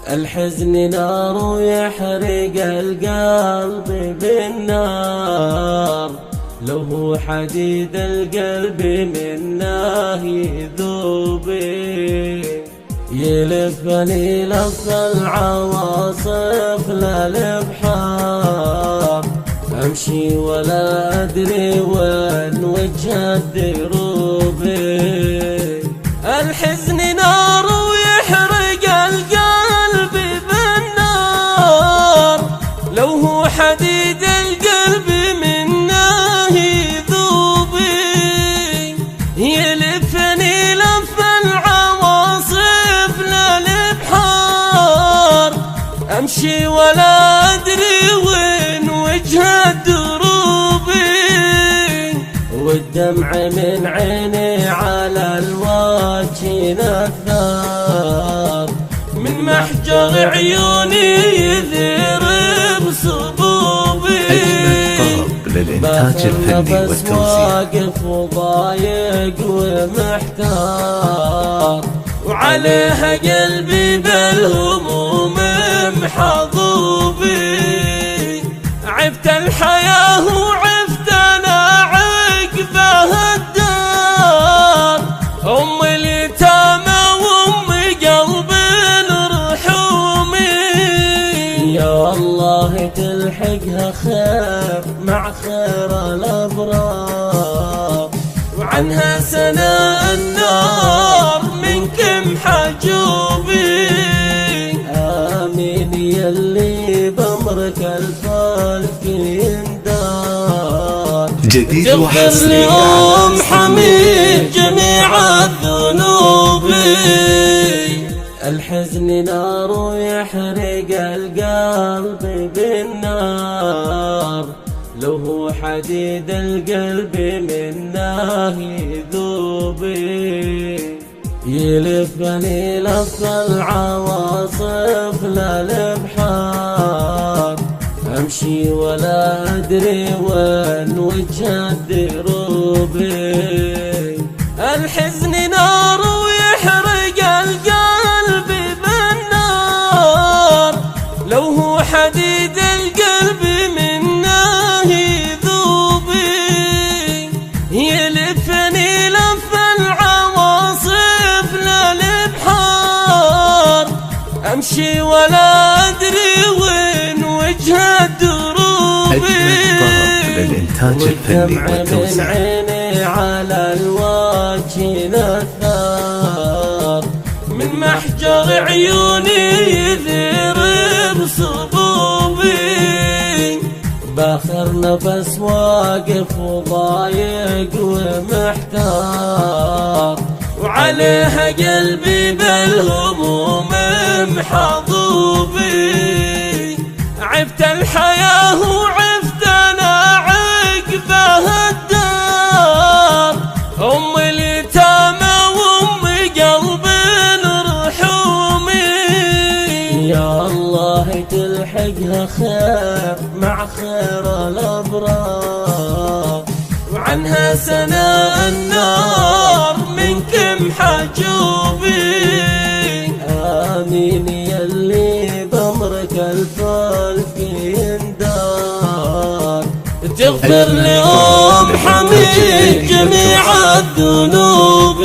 الحزن نار يحرق القلب بالنار، لو هو حديد القلب منه يذوب، يلفني لف العواصف للبحار، امشي ولا ادري وين وجه الدروب. الحزن نار ويحرق القلب بالنار، لو هو حديد القلب منه يذوب، يلفني لف العواصف للبحار، امشي ولا ادري وين وجه الدروب، والدمع من عيني على الوجه نثار، من محجر عيوني يذير بصبوبي. أجمل طرب للإنتاج الفني والتوزيع، واقف وضايق ومحتار، وعليها قلبي بالهموم محظوبي، عبت الحياة وعفت أنا عقبها الدار، أم اليتامى وأم قلب رحومي، يا الله تلحقها خير مع خير الأبرار، وعنها سناء النار منكم حجوبي. آمين يلي بأمرك الفلك يندار، جديد تغفر لأم حميد جميع الذنوب. الحزن نار يحرق القلب بالنار، لو هو حديد القلب منه يذوب، يلفني لف العواصف للبحار، امشي ولا ادري وين وجه الدروب. الحزن نار ويحرق القلب بالنار، لو هو حديد القلب منه يذوب، يلفني لف العواصف للبحار، امشي ولا ادري وين وجه الدروب. أجمل طرب للإنتاج الفني والتوزيع، من عيني على الوجه نثار، من محجر عيوني يذير بصبوبي، باخر نفس واقف وضايق ومحتار، وعليها قلبي بالهموم محظوبي، عبت الحياة وعفت أنا عقبها الدار، أم اليتامى وأم قلب رحومي، يا الله تلحقها خير مع خير الأبرار، وعنها سناء النار منكم حجوبي. آمين يلي بأمرك الفلك يندار، تغفر لأم حميد جميع الذنوب.